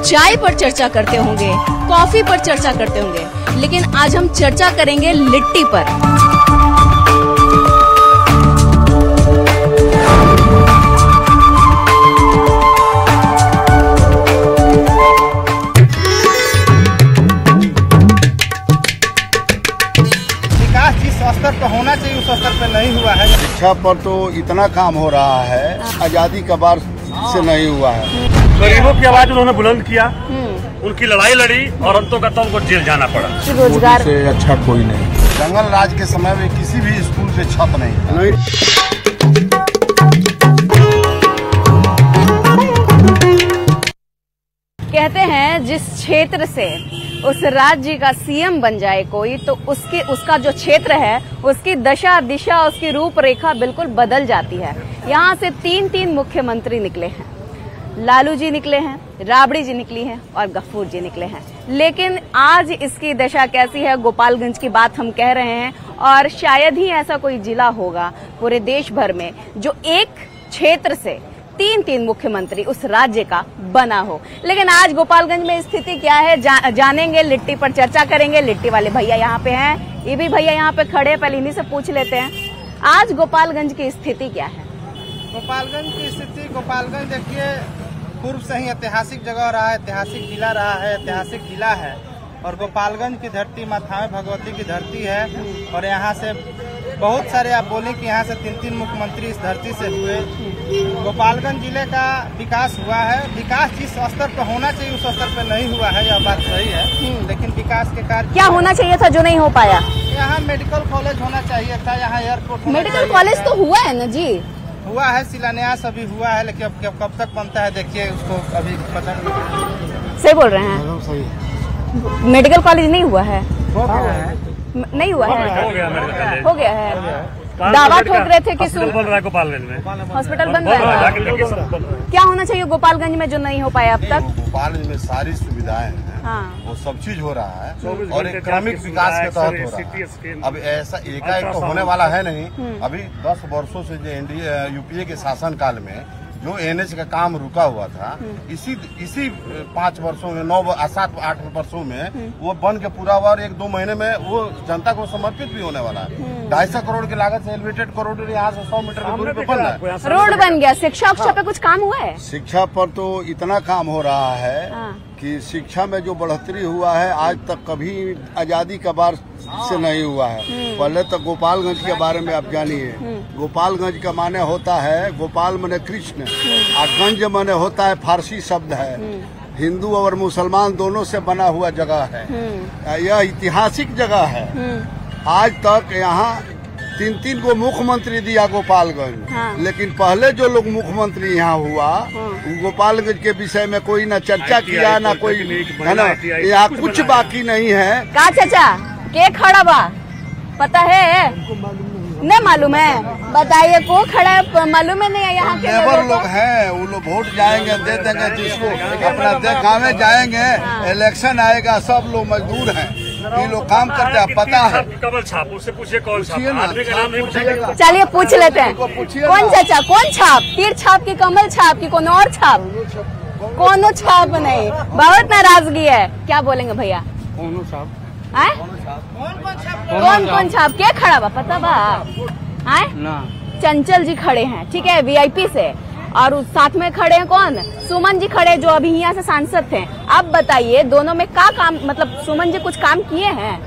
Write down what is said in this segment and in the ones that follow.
चाय पर चर्चा करते होंगे, कॉफी पर चर्चा करते होंगे, लेकिन आज हम चर्चा करेंगे लिट्टी पर। स्तर पर होना चाहिए उस स्तर पर नहीं हुआ है। शिक्षा पर तो इतना काम हो रहा है, आजादी का बाद से नहीं हुआ है। गरीबों की आवाज उन्होंने बुलंद किया, उनकी लड़ाई लड़ी और अंतों का उनको जेल जाना पड़ा। रोजगार से अच्छा कोई नहीं। जंगल राज के समय में किसी भी स्कूल पे छत नहीं था। कहते हैं जिस क्षेत्र से उस राज्य का सीएम बन जाए कोई, तो उसका जो क्षेत्र है उसकी दशा दिशा, उसकी रूपरेखा बिल्कुल बदल जाती है। यहाँ से तीन मुख्यमंत्री निकले हैं, लालू जी निकले हैं, राबड़ी जी निकली हैं और गफूर जी निकले हैं। लेकिन आज इसकी दशा कैसी है, गोपालगंज की बात हम कह रहे हैं, और शायद ही ऐसा कोई जिला होगा पूरे देश भर में जो एक क्षेत्र से तीन मुख्यमंत्री उस राज्य का बना हो। लेकिन आज गोपालगंज में स्थिति क्या है जानेंगे, लिट्टी पर चर्चा करेंगे। लिट्टी वाले भैया यहाँ पे हैं, ये भी भैया यहाँ पे खड़े हैं, पहले इन्हीं से पूछ लेते हैं आज गोपालगंज की स्थिति क्या है। गोपालगंज की स्थिति, गोपालगंज देखिए पूर्व से ही ऐतिहासिक जगह रहा है, ऐतिहासिक जिला रहा है, ऐतिहासिक जिला है। और गोपालगंज की धरती माता भगवती की धरती है, और यहाँ से बहुत सारे आप बोले कि यहाँ से तीन मुख्यमंत्री इस धरती से हुए। गोपालगंज जिले का विकास हुआ है, विकास जिस स्तर पर होना चाहिए उस स्तर पर नहीं हुआ है, यह बात सही है। लेकिन विकास के कार्य क्या होना चाहिए था जो नहीं हो पाया? यहाँ मेडिकल कॉलेज होना चाहिए था, यहाँ एयरपोर्ट। मेडिकल कॉलेज तो हुआ है ना जी? हुआ है, शिलान्यास अभी हुआ है, लेकिन अब कब तक बनता है देखिए, उसको अभी पता नहीं। सही बोल रहे हैं, सही। मेडिकल कॉलेज नहीं हुआ है, नहीं हुआ है, हो गया है। दावा ठोक रहे थे कि बन रहा है गोपालगंज में, हॉस्पिटल बन रहा है। क्या होना चाहिए गोपालगंज में जो नहीं हो पाया अब तक? गोपालगंज में सारी सुविधाएं हैं, हाँ। वो सब चीज हो रहा है और एक क्रमिक विकास के तहत हो रहा है। अब ऐसा एकाएक तो होने वाला है नहीं। अभी 10 वर्षों से जो यूपीए के शासन काल में जो एनएच का काम रुका हुआ था, इसी 5 वर्षों में 7-8 वर्षों में वो बन के पूरा हुआ, और 1-2 महीने में वो जनता को समर्पित भी होने वाला है। 250 करोड़ की लागत से एलिवेटेड कॉरिडोर यहाँ से 100 मीटर की दूरी पे बन रहा है। रोड बन गया। शिक्षा पे कुछ काम हुआ है? शिक्षा पर तो इतना काम हो रहा है कि शिक्षा में जो बढ़ोतरी हुआ है आज तक कभी आजादी का बाद से नहीं हुआ है। पहले तो गोपालगंज के बारे में आप जानिए। गोपालगंज का माने होता है, गोपाल माने कृष्ण और गंज माने होता है फारसी शब्द है, हिंदू और मुसलमान दोनों से बना हुआ जगह है। यह ऐतिहासिक जगह है। आज तक यहाँ 3 गो मुख्यमंत्री दिया गोपालगंज, लेकिन पहले जो लोग मुख्यमंत्री यहाँ हुआ गोपालगंज के विषय में कोई न चर्चा किया, न कोई, है ना। यहाँ कुछ बाकी नहीं है। का चाचा के खड़ा बा पता है? नहीं मालूम है, बताइए को खड़ा है, मालूम है? नहीं, यहाँ के लेबर लोग हैं, वो लोग वोट जाएंगे दे देंगे जिसको अपना गाँव जाएंगे, इलेक्शन आएगा, सब लोग मजदूर हैं, ये लोग काम करते हैं, पता है। कमल छाप, उससे पूछिए कौन छाप, आदमी का नाम नहीं पूछेगा। चलिए पूछ लेते हैं, कौन चाचा, कौन छाप? तीर छाप की, कमल छाप की, कौन और छाप? कोनो छाप नहीं, बहुत नाराजगी है। क्या बोलेंगे भैया? कोनो छाप, कौन छाप के खड़ा बा पता बा? चंचल जी खड़े हैं, ठीक है, वीआईपी से, और उस साथ में खड़े हैं कौन? सुमन जी खड़े, जो अभी यहाँ से सांसद थे। अब बताइए दोनों में क्या काम, मतलब सुमन जी कुछ काम किए हैं?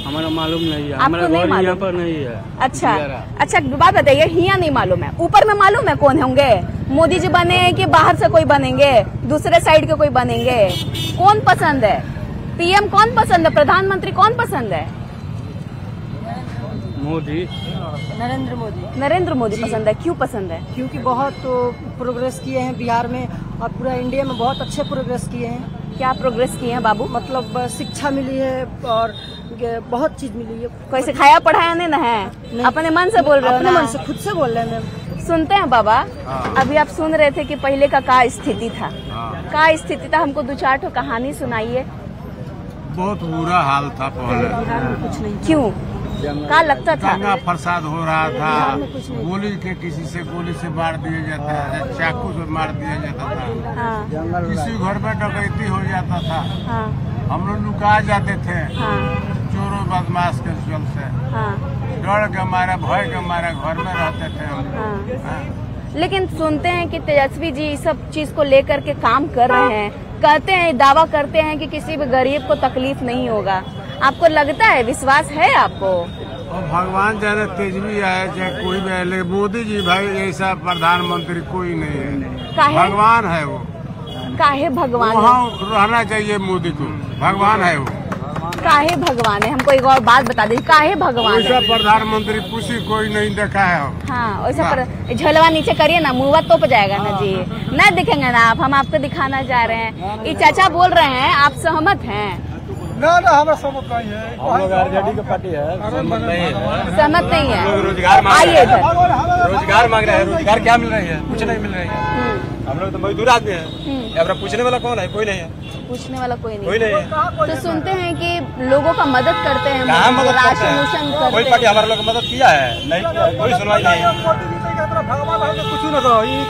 हमारा मालूम नहीं है, आपको नहीं मालूम? यहाँ पर नहीं है। अच्छा बात बताइए, हिया नहीं मालूम है, ऊपर में मालूम है कौन होंगे? मोदी जी बने हैं कि बाहर से कोई बनेंगे, दूसरे साइड के कोई बनेंगे? कौन पसंद है? पीएम कौन पसंद है? प्रधानमंत्री कौन पसंद है? मोदी, नरेंद्र मोदी पसंद है। क्यों पसंद है? क्योंकि बहुत प्रोग्रेस किए हैं बिहार में और पूरा इंडिया में, बहुत अच्छे प्रोग्रेस किए हैं। क्या प्रोग्रेस किए हैं बाबू? मतलब शिक्षा मिली है और बहुत चीज मिली है। कोई सिखाया पढ़ाया नहीं ना है? नहीं। अपने मन से बोल रहे हो? अपने मन से, खुद से बोल रहे हैं मैम। सुनते हैं बाबा। अभी आप सुन रहे थे कि पहले का स्थिति था, का स्थिति था, हमको 2-4 कहानी सुनाइए। बहुत बुरा हाल था पहले। कुछ नहीं। क्यों? क्या लगता था? दंगा फसाद हो रहा था, गोली के किसी से गोली से मार दिया जाता है, चाकू से मार दिया जाता था, हाँ, किसी घर में डकैती हो जाता था, हाँ, हम लोग लुका जाते थे हाँ, चोरों बदमाश के चल से, हाँ, डर के मारा भय के मारा घर में रहते थे हम। हाँ। हाँ। लेकिन सुनते हैं कि तेजस्वी जी इस सब चीज को लेकर के काम कर रहे हैं, कहते हैं, दावा करते हैं कि किसी भी गरीब को तकलीफ नहीं होगा। आपको लगता है, विश्वास है आपको? और भगवान चाहे तेजवी आए चाहे कोई भी आए, लेकिन मोदी जी भाई ऐसा प्रधानमंत्री कोई नहीं है, काहे? भगवान है वो। काहे भगवान है? वहाँ रहना चाहिए मोदी को, भगवान है वो। काहे भगवान है? हमको एक और बात बता दीजिए, काहे भगवान ऐसा है? प्रधानमंत्री पूछी कोई नहीं देखा है। हाँ, वैसा पर झलवा नीचे करिए ना, मुँह तोप जाएगा ना जी, नहीं दिखेंगे ना आप, हम आपको दिखाना चाह रहे हैं। ये चाचा बोल रहे हैं, आप सहमत हैं? ना ना, हमारा सहमत नहीं है, हम लोग आरजेडी की पार्टी है, सहमत नहीं है। सहमत नहीं है? रोजगार मांग आइए इधर। रोजगार मांग रहे हैं, रोजगार क्या मिल रही है? कुछ नहीं मिल रही है। हम लोग तो मजदूर आदमी है, अब पूछने वाला कौन है? कोई नहीं है, पूछने वाला कोई कोई नहीं। नहीं है। तो सुनते हैं कि लोगों का मदद करते हैं, कहाँ मदद करते राशन उशन हैं? कोई करते पार्टी हैं। हमारे लोग मदद किया है? नहीं किया, कोई सुनवाई नहीं है। कुछ न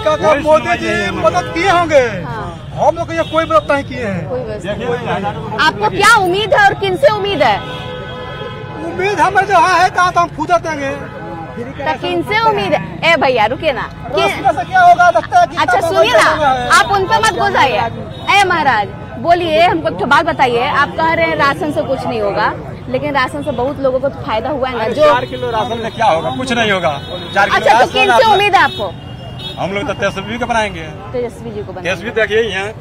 था, मोदी जी मदद किए होंगे, हाँ, हम लोग यहाँ कोई मदद नहीं किए हैं। कोई व्यवस्था। आपको क्या उम्मीद है और किन से उम्मीद है? उम्मीद हमें जो है तो हम खुद देंगे। तो किन से उम्मीद है? ए भैया रुकिए ना, से क्या होगा? लगता है कि अच्छा सुनिए ना, आप उन पे मत गुस्साइए। ए महाराज बोलिए, हमको एक बात बताइए। आप कह रहे हैं राशन से कुछ नहीं होगा, लेकिन राशन से बहुत लोगों को तो फायदा हुआ है ना। जो 4 किलो राशन में क्या होगा? कुछ नहीं होगा। 4 किलो अच्छा, तो किन से उम्मीद है आपको? हम लोग तो तेजस्वी को बनाएंगे। तेजस्वी जी को बना। तेजस्वी देखिए यहाँ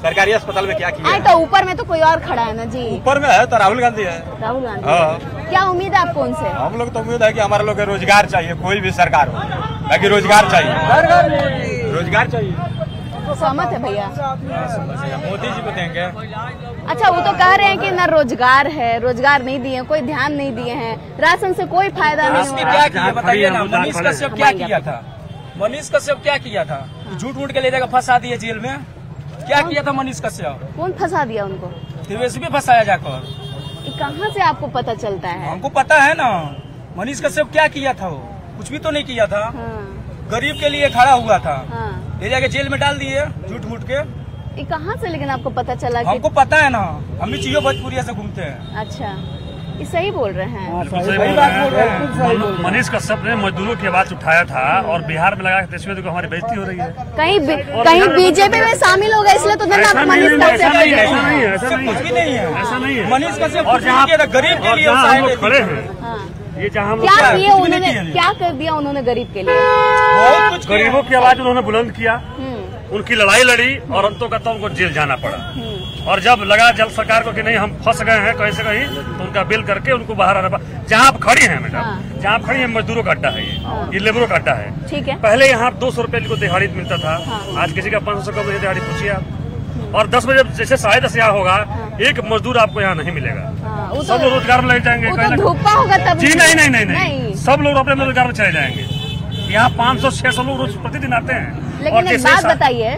सरकारी अस्पताल में क्या किया आए है। तो ऊपर में तो कोई और खड़ा है ना जी, ऊपर में है तो राहुल गांधी है। राहुल गांधी। हाँ। क्या उम्मीद है आपको उनसे? हम लोग तो उम्मीद है कि हमारे लोग को रोजगार चाहिए, कोई भी सरकार हो, बाकी रोजगार चाहिए, रोजगार चाहिए। सहमत है भैया? मोदी जी को देंगे। अच्छा, वो तो कह रहे हैं कि ना रोजगार है, रोजगार नहीं दिए, कोई ध्यान नहीं दिए हैं, राशन से कोई फायदा नहीं हो रहा। क्या किया बताइए ना? मनीष कश्यप क्या किया था? मनीष कश्यप क्या किया था? झूठ मूठ के ले जाकर फंसा दिए जेल में। क्या किया था मनीष कश्यप? कौन फंसा दिया उनको? तेजस्वी फंसाया जाकर। ये कहाँ से आपको पता चलता है? हमको पता है ना, मनीष कश्यप क्या किया था? वो कुछ भी तो नहीं किया था, हाँ, गरीब के लिए खड़ा हुआ था, हाँ। ले जाके जेल में डाल दिए झूठ मूठ के। ये कहाँ से लेकिन आपको पता चला कि? हमको पता है ना, हम भी चीजों भोजपुरिया से घूमते हैं। अच्छा, ये सही बोल रहे हैं। सही बात बोल रहे हैं। मनीष कश्यप ने मजदूरों की आवाज उठाया था और बिहार में लगा तेजस्वी को हमारी बेइज्जती हो रही है। कहीं बीजेपी में शामिल हो गए, इसलिए तो धरना ऐसा मनीष नहीं है, ऐसा नहीं है, कश्यप। ऐसा नहीं है, ऐसा नहीं कुछ भी नहीं है, ऐसा नहीं है। मनीष कश्यप और जहाँ किया था गरीब के लिए, जहाँ हम लोग खड़े हैं, हाँ। ये जहाँ हम क्या लोग किए कुछ भी उन्होंने? नहीं किया। क्या कर दिया उन्होंने गरीब के लिए? बहुत कुछ किया। गरीबों की आवाज उन्होंने बुलंद किया, उनकी लड़ाई लड़ी और अंतों का तो उनको जेल जाना पड़ा। और जब लगा जल सरकार को कि नहीं हम फंस गए हैं कहीं से कहीं, तो उनका बिल करके उनको बाहर आना पड़ा। जहाँ आप खड़ी हैं मैडम, हाँ। जहाँ आप खड़ी हैं मजदूरों का अड्डा है, ये लेबरों का अड्डा है। ठीक है। पहले यहाँ 200 रुपए को दिहाड़ी मिलता था, हाँ। आज किसी का 500 कम नहीं दिहाड़ी, पूछिए आप। और 10 बजे जैसे 10:30 यहाँ होगा, एक मजदूर आपको यहाँ नहीं मिलेगा। हाँ, वो सब लोग रोजगार में लग जाएंगे। वो कहीं तो ना- धूपा होगा तब। जी नहीं, सब लोग अपने रोजगार में चले जाएंगे। यहाँ 500-600 लोग रोज प्रतिदिन आते हैं। लेकिन एक बात बताइए,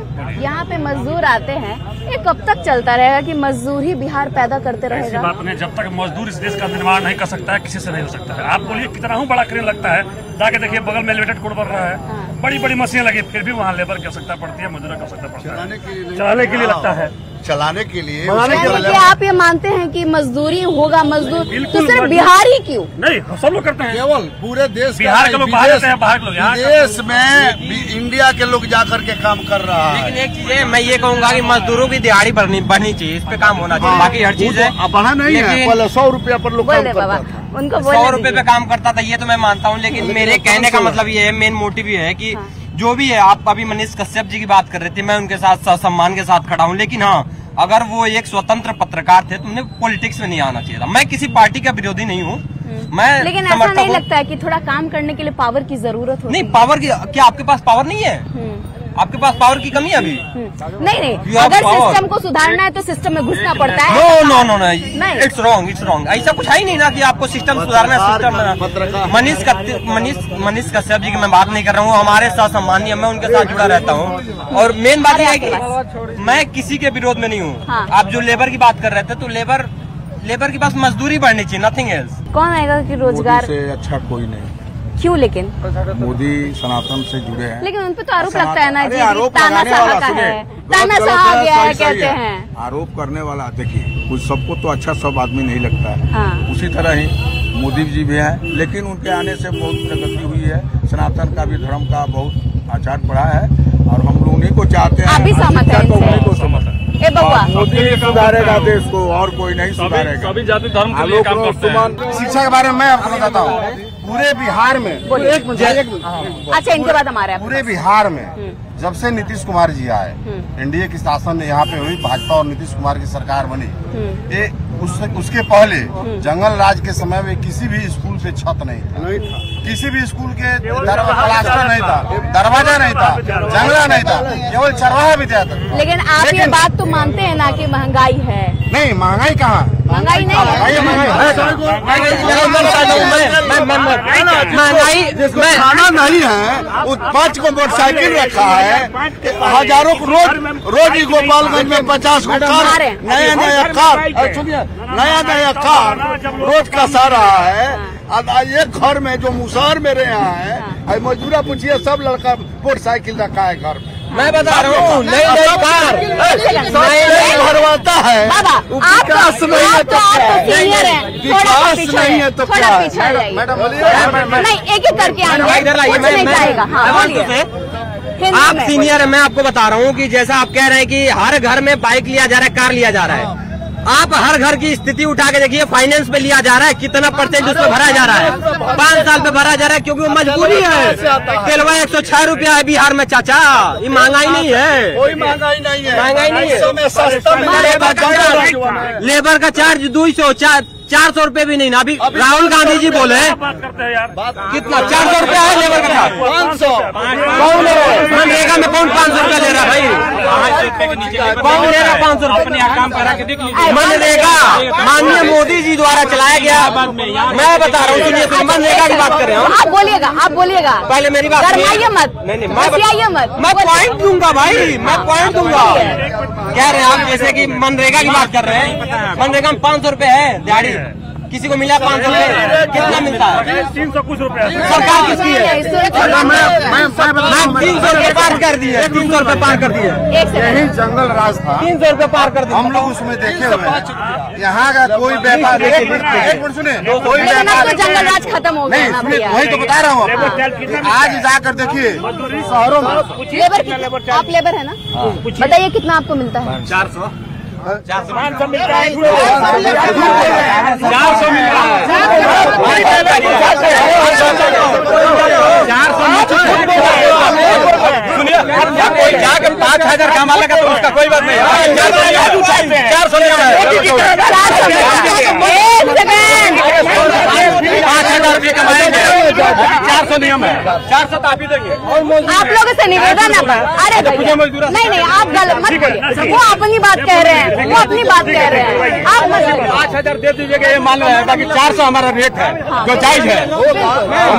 यहाँ पे मजदूर आते हैं, ये कब तक चलता रहेगा कि मजदूर ही बिहार पैदा करते ऐसी रहेगा? बात नहीं, जब तक मजदूर इस देश का निर्माण नहीं कर सकता है, किसी से नहीं हो सकता है। आप बोलिए कितना हूँ बड़ा क्रेन लगता है, जाके देखिए बगल में एलिवेटेड कोड बन रहा है, बड़ी बड़ी मशीनें लगी, फिर भी वहाँ लेबर की आवश्यकता पड़ती है, मजदूर की आवश्यकता पड़ती है। चलाने के लिए लगता है, चलाने के लिए बनाने के यानी कि आप ये मानते हैं कि मजदूरी होगा, मजदूर तो सिर्फ बिहार ही क्यों? नहीं, सब लोग करते हैं। केवल पूरे देश बिहार के लोग बाहर जाते हैं, बाहर के लोग यहाँ देश में इंडिया के लोग जाकर के काम कर रहा है। लेकिन एक चीज है, मैं ये कहूंगा कि मजदूरों की दिहाड़ी बढ़नी चाहिए, इस पे काम होना चाहिए। बाकी हर चीज है, बढ़ा नहीं है, लेकिन- पहले 100 रुपया पर लोग काम बोले करता बाबा, था। उनको 100 रुपए पे काम करता था, ये तो मैं मानता हूँ। लेकिन मेरे कहने का मतलब ये है, मेन मोटिव ये है कि जो भी है, आप अभी मनीष कश्यप जी की बात कर रहे थे, मैं उनके साथ सम्मान के साथ खड़ा हूँ। लेकिन हाँ, अगर वो एक स्वतंत्र पत्रकार थे तो उन्हें पॉलिटिक्स में नहीं आना चाहिए था। मैं किसी पार्टी का विरोधी नहीं हूँ, मैं लेकिन ऐसा समर्थक नहीं हूँ। लगता है कि थोड़ा काम करने के लिए पावर की जरूरत होती नहीं, है? पावर की क्या आपके पास पावर नहीं है? आपके पास पावर की कमी है अभी? नहीं, You have अगर power. सिस्टम को सुधारना है तो सिस्टम में घुसना पड़ता है। नो नहीं। It's wrong. ऐसा कुछ है ही नहीं ना कि आपको सिस्टम सुधारना है। सिस्टम मनीष कश्यप जी की मैं बात नहीं कर रहा हूँ, हमारे साथ सम्मानीय, मैं उनके साथ जुड़ा रहता हूँ। और मेन बात यह है कि मैं किसी के विरोध में नहीं हूँ। हाँ। आप जो लेबर की बात कर रहे थे, तो लेबर के पास मजदूरी बढ़नी चाहिए, नथिंग एल्स। कौन आएगा कि रोजगार से अच्छा कोई नहीं। क्यों लेकिन? मोदी सनातन से जुड़े हैं। लेकिन उन पे तो आरोप लगता है ना जी, तानाशाह का है, तानाशाह आ गया है कहते हैं। आरोप करने वाला देखिए, कुछ सबको तो अच्छा सब आदमी नहीं लगता है। हाँ। उसी तरह ही मोदी जी भी हैं, लेकिन उनके आने से बहुत प्रगति हुई है। सनातन का भी धर्म का बहुत आचार पड़ा है और हम लोग उन्हीं को चाहते हैं। आप भी सहमत हैं इनसे? ए बउआ, मोदी सुधारेगा देश को और कोई नहीं सुधारेगा। सभी जाति धर्म के लिए काम करते हैं। शिक्षा के बारे में मैं आपको बताता हूँ, पूरे बिहार में अच्छा इनके बाद हमारे पूरे बिहार में जब से नीतीश कुमार जी आए, एनडीए की शासन यहाँ पे हुई, भाजपा और नीतीश कुमार की सरकार बनी, ये उसके पहले जंगल राज के समय में किसी भी स्कूल पे छत नहीं था, किसी भी स्कूल के प्लास्टर नहीं था, दरवाजा नहीं था, जंगला नहीं था, केवल चरवाहा विद्यालय था। लेकिन आप ये बात तो मानते हैं ना कि महंगाई है? नहीं, महंगाई कहाँ? महंगाई नहीं है। महंगाई जिसको खाना नहीं है, वो 5 को मोटरसाइकिल रखा है, हजारों को रोज गोपालगंज में 50 को कार, नया नया कार रोज का सा रहा है। अब एक घर में जो मुसहर मेरे यहाँ है, मजदूरा पूछिए, सब लड़का मोटरसाइकिल रखा है घर में। मैं बता रहा हूँ, नई नई कार भरवाता है, विकास नहीं है तो सीनियर है, विकास नहीं है तो क्या? मैडम नहीं, एक एक करके आप सीनियर है, मैं आपको बता रहा हूँ कि जैसा आप कह रहे हैं कि हर घर में बाइक लिया जा रहा है, कार लिया जा रहा है, आप हर घर की स्थिति उठा के देखिए, फाइनेंस पे लिया जा रहा है, कितना परसेंट उसमें भरा जा रहा है? 5 साल पे भरा जा रहा है, क्योंकि वो मजबूरी है। तेलवा 106 रुपया है बिहार में चाचा, ये महंगाई नहीं है, कोई महंगाई नहीं है, महंगाई नहीं है। लेबर का चार्ज 200 400 रुपए भी नहीं ना। अभी राहुल गांधी जी बोले कितना 400 रुपया है लेबर का चार्ज? 500। कौन मनरेगा में कौन 500 रुपया ले रहा है भाई? कौन ले रहा 500 रुपया? काम करा के देख लीजिए। मनरेगा माननीय मोदी जी द्वारा चलाया गया। मैं बता रहा हूँ, सुनिए, मनरेगा की बात कर रहे हैं। आप बोलिएगा पहले मेरी बात मत। नहीं, मैं पॉइंट दूंगा भाई, मैं पॉइंट दूंगा। कह रहे हैं आप जैसे कि मनरेगा की बात कर रहे हैं, मनरेगा में 500 रुपए है दिहाड़ी, किसी को मिला 500 रुपए, कितना मिलता है? 300 कुछ रुपया। सरकार किसकी है? मैं 300 रुपए पार कर दिए, 300 रुपए पार कर दिए। यही जंगल राज था, 300 रुपए पार कर दिए। हम लोग उसमें देखे हुए, यहाँ का कोई व्यापार, एक मिनट सुने, कोई व्यापार जंगल राज खत्म हो गया ना भैया। वही तो बता रहा हूँ। आज जाकर देखिए शहरों में आप लेबर है ना, बताइए कितना आपको मिलता है? 400 500 मिलता है, 400 मिल रहा है। 400 सुनिए, कोई जाकर 5000 कमा लेगा तो उसका कोई बात नहीं। 400 5000 रुपये कमाएंगे, 400 नियम है, 400 तो आप ही देंगे। आप लोगों से निवेदन है, अरे भैया नहीं आप गलत मत बोलिए, वो अपनी बात कह रहे हैं, वो अपनी बात कह रहे हैं, आप मत। 5000 दे दीजिएगा, ये मान रहे हैं, बाकी 400 हमारा रेट है जो जायज है,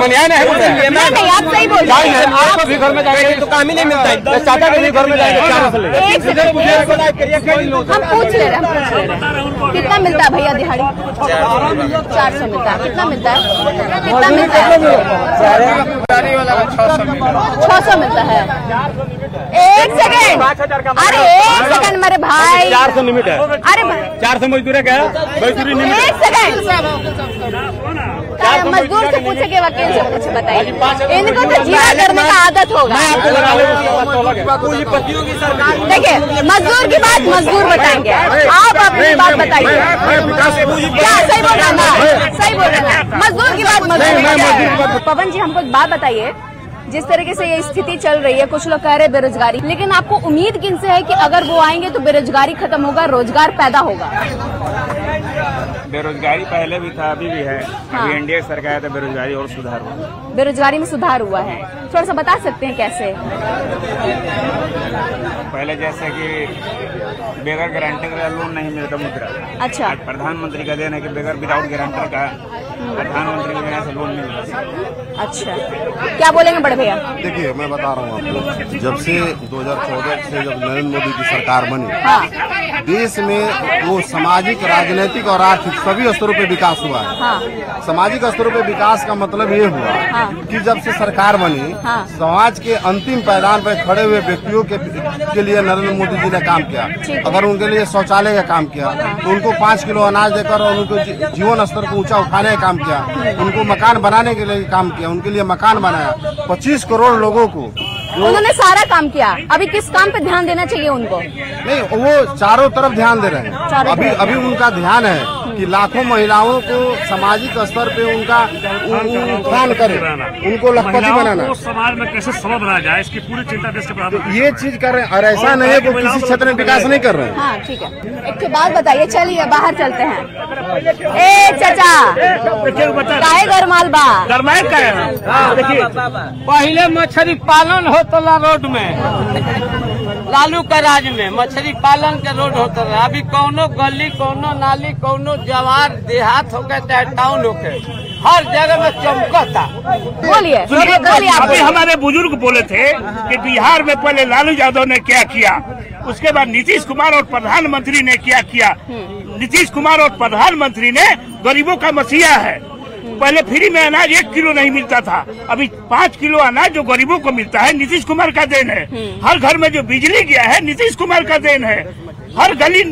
मनिया नहीं। नहीं आप सही बोल रहे हैं। आपको भी घर में जाएंगे तो काम ही नहीं मिलता है, चाचा के भी घर में जाएंगे 400 ले। हम पूछ ले रहे हैं कितना मिलता है भैया दिहाड़ी? 400 मिलता है। कितना मिलता है? कितना मिलता है? 600 मिलता है। एक सेकंड, अरे एक सेकंड मेरे भाई, 400 लिमिट है। अरे 400 मजदूरी क्या है? मजदूरी लिमिट। एक सेकंड, मजदूर से पूछे के वकील से पूछे, बताइए इनको तो जीरा करने का आदत होगा। देखिए मजदूर की बात मजदूर बताएंगे, आप अपनी बात बताइए। क्या सही बोल रहा ना? सही बोल रहा ना? मजदूर की बात मजदूर। पवन जी हमको एक बात बताइए, जिस तरीके से ये स्थिति चल रही है, कुछ लोग कह रहे हैं बेरोजगारी, लेकिन आपको उम्मीद किनसे है कि अगर वो आएंगे तो बेरोजगारी खत्म होगा, रोजगार पैदा होगा? बेरोजगारी पहले भी था, अभी भी है। अभी एनडीए सरकार है तो बेरोजगारी और सुधार हुआ। बेरोजगारी में सुधार हुआ है, थोड़ा सा बता सकते हैं कैसे? पहले जैसे कि बगैर गारंटी का लोन नहीं मिलता मुद्रा। अच्छा, प्रधानमंत्री का देना है कि बगैर विदाउट गारंटर का प्रधानमंत्री की वजह से लोन मिल रहा है। अच्छा, क्या बोलेंगे बड़े भैया? देखिए, मैं बता रहा हूँ आपको, जब से 2014 से जब नरेंद्र मोदी की सरकार बनी, हाँ। देश में वो सामाजिक, राजनीतिक और आर्थिक सभी स्तरों पे विकास हुआ है। हाँ। सामाजिक स्तरों पे विकास का मतलब ये हुआ कि जब से सरकार बनी, समाज के अंतिम पायदान पर खड़े हुए व्यक्तियों के लिए नरेंद्र मोदी जी ने काम किया। अगर उनके लिए शौचालय का काम किया तो उनको 5 किलो अनाज देकर और उनको जीवन स्तर को ऊंचा उठाने का काम किया। उनको मकान बनाने के लिए काम किया, उनके लिए मकान बनाया। 25 करोड़ लोगों को उन्होंने सारा काम किया। अभी किस काम पे ध्यान देना चाहिए उनको? नहीं, वो चारों तरफ ध्यान दे रहे हैं। अभी उनका ध्यान है कि लाखों महिलाओं को सामाजिक स्तर पे उनका उत्थान करे, उनको लखपति बनाना, समाज में कैसे सबल बनाया जाए, इसकी पूरी चिंता देश के प्रधानमंत्री ये चीज कर रहे हैं। और ऐसा नहीं है कि किसी क्षेत्र में विकास नहीं कर रहे हैं। हाँ, ठीक है। एक बात बताइए, चलिए बाहर चलते हैं। ए चाचा, काहे गरमाल बा? गरमाए का है। देखिए, पहले मछली पालन होता रोड में, लालू का राज में मछली पालन के रोड होता रहा। अभी कौनो गली, कौनो नाली, कौनो जवार देहात हो गए चाहे टाउन हो गए, हर जगह में चमकता। बोलिए। अभी हमारे बुजुर्ग बोले थे कि बिहार में पहले लालू यादव ने क्या किया, उसके बाद नीतीश कुमार और प्रधानमंत्री ने क्या किया। नीतीश कुमार और प्रधानमंत्री ने गरीबों का मसीहा है। पहले फ्री में अनाज 1 किलो नहीं मिलता था, अभी 5 किलो अनाज जो गरीबों को मिलता है, नीतीश कुमार का देन है। हर घर में जो बिजली गया है, नीतीश कुमार का देन है। हर गली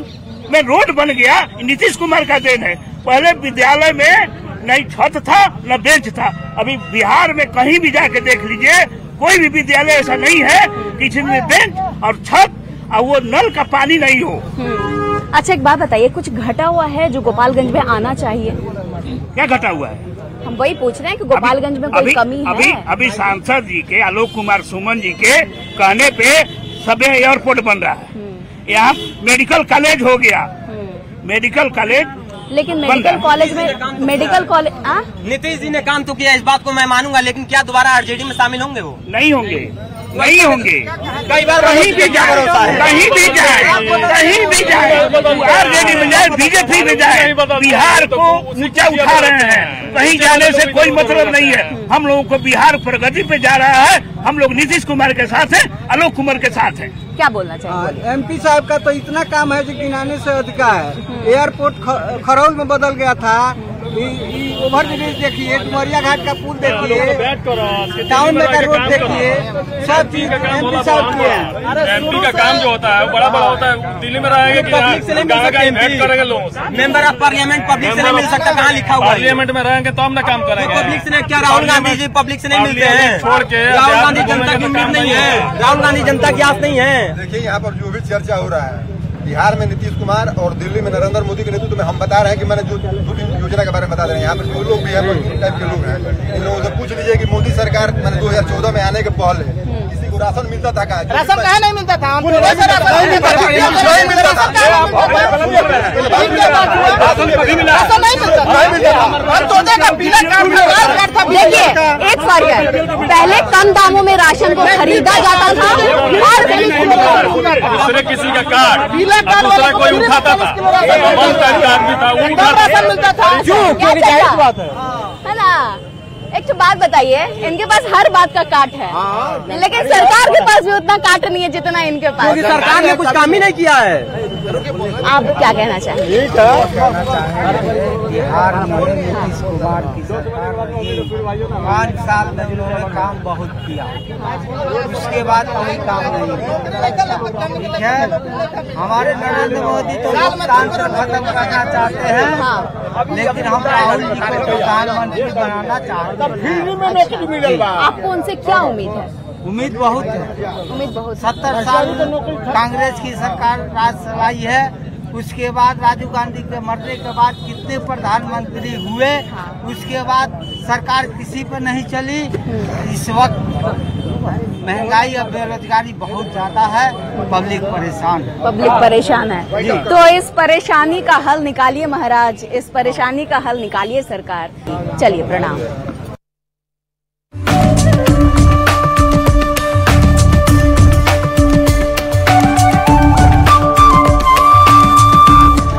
में रोड बन गया, नीतीश कुमार का देन है। पहले विद्यालय में न छत था न बेंच था। अभी बिहार में कहीं भी जाके देख लीजिए, कोई भी विद्यालय ऐसा नहीं है कि जिसमें बेंच और छत और वो नल का पानी नहीं हो। अच्छा, एक बात बताइए, कुछ घटा हुआ है जो गोपालगंज में आना चाहिए? क्या घटा हुआ है? हम वही पूछ रहे हैं कि गोपालगंज में कोई कमी है? अभी सांसद जी के, आलोक कुमार सुमन जी के कहने पे सबे एयरपोर्ट बन रहा है। यहाँ मेडिकल कॉलेज हो गया, मेडिकल कॉलेज। लेकिन मेडिकल कॉलेज में नीतीश जी ने काम तो किया, इस बात को मैं मानूंगा, लेकिन क्या दोबारा आरजेडी में शामिल होंगे? वो नहीं होंगे, नहीं होंगे। कई बार कहीं भी जाए, कहीं भी जाए, कहीं भी जाए, आरजेडी में जाए, बीजेपी में जाए, बिहार को ऊंचा उठा रहे हैं। कहीं जाने से कोई मतलब नहीं है। हम लोगों को बिहार प्रगति पे जा रहा है। हम लोग नीतीश कुमार के साथ हैं, आलोक कुमार के साथ हैं। क्या बोलना चाहिए? एमपी साहब का तो इतना काम है जो गिनाने से अधिक है। एयरपोर्ट खरौल में बदल गया था, ओवर ब्रिज देखिए, डुमरिया घाट का पुल देखिए, टाउन में का रोड देखिए, सब चीज एमपी साहब की है। एमपी का काम जो होता है वो बड़ा होता है। दिल्ली में रहेंगे कि पब्लिक से नहीं मिल सकते, लोगों से मेंबर ऑफ पार्लियामेंट पब्लिक से नहीं मिल सकता, कहाँ लिखा हुआ है? पार्लियामेंट में रहेंगे तो हम ना काम करेंगे। पब्लिक से क्या राहुल गांधी जी पब्लिक से नहीं मिलते हैं? छोड़ के राहुल गांधी जनता की उम्मीद नहीं है, राहुल गांधी जनता की आस नहीं है। देखिए, यहाँ पर जो भी चर्चा हो रहा है, बिहार में नीतीश कुमार और दिल्ली में नरेंद्र मोदी के नेतृत्व में, हम बता रहे हैं कि मैंने जो योजना के बारे में बता रहे हैं। यहाँ पर जो लोग भी हैं, टाइप के लोग हैं, इन लोगों से पूछ लीजिए कि मोदी सरकार मैंने 2014 में आने के पहले किसी को राशन मिलता था? कहा राशन कहाँ नहीं मिलता था? देखिए, एक फर्क है, पहले कम दामों में राशन को खरीदा जाता था और दूसरे किसी का कार्ड दूसरा कोई उठाता था, राशन मिलता था। है ना? एक तो बात बताइए, इनके पास हर बात का काट है, लेकिन सरकार के पास भी उतना काट नहीं है जितना इनके पास। क्योंकि सरकार ने कुछ काम ही नहीं किया है। आप क्या कहना चाहेंगे? बिहार में नीतीश कुमार की सरकार 5 साल में इन्होंने काम बहुत किया, उसके बाद कोई काम नहीं किया। हमारे नरेंद्र मोदी तो लोकतांत्र खत्म करना चाहते हैं, लेकिन हम राहुल जी को प्रधानमंत्री बनाना चाहते हैं। आपको उनसे क्या उम्मीद है? उम्मीद बहुत है, उम्मीद बहुत। 70 साल कांग्रेस की सरकार राज चलाई है, उसके बाद राजीव गांधी के मरने के बाद कितने प्रधानमंत्री हुए, उसके बाद सरकार किसी पर नहीं चली। इस वक्त महंगाई और बेरोजगारी बहुत ज्यादा है, पब्लिक परेशान है। पब्लिक परेशान है, तो इस परेशानी का हल निकालिए महाराज, इस परेशानी का हल निकालिए सरकार। चलिए, प्रणाम।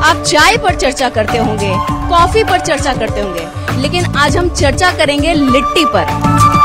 आप चाय पर चर्चा करते होंगे, कॉफी पर चर्चा करते होंगे, लेकिन आज हम चर्चा करेंगे लिट्टी पर।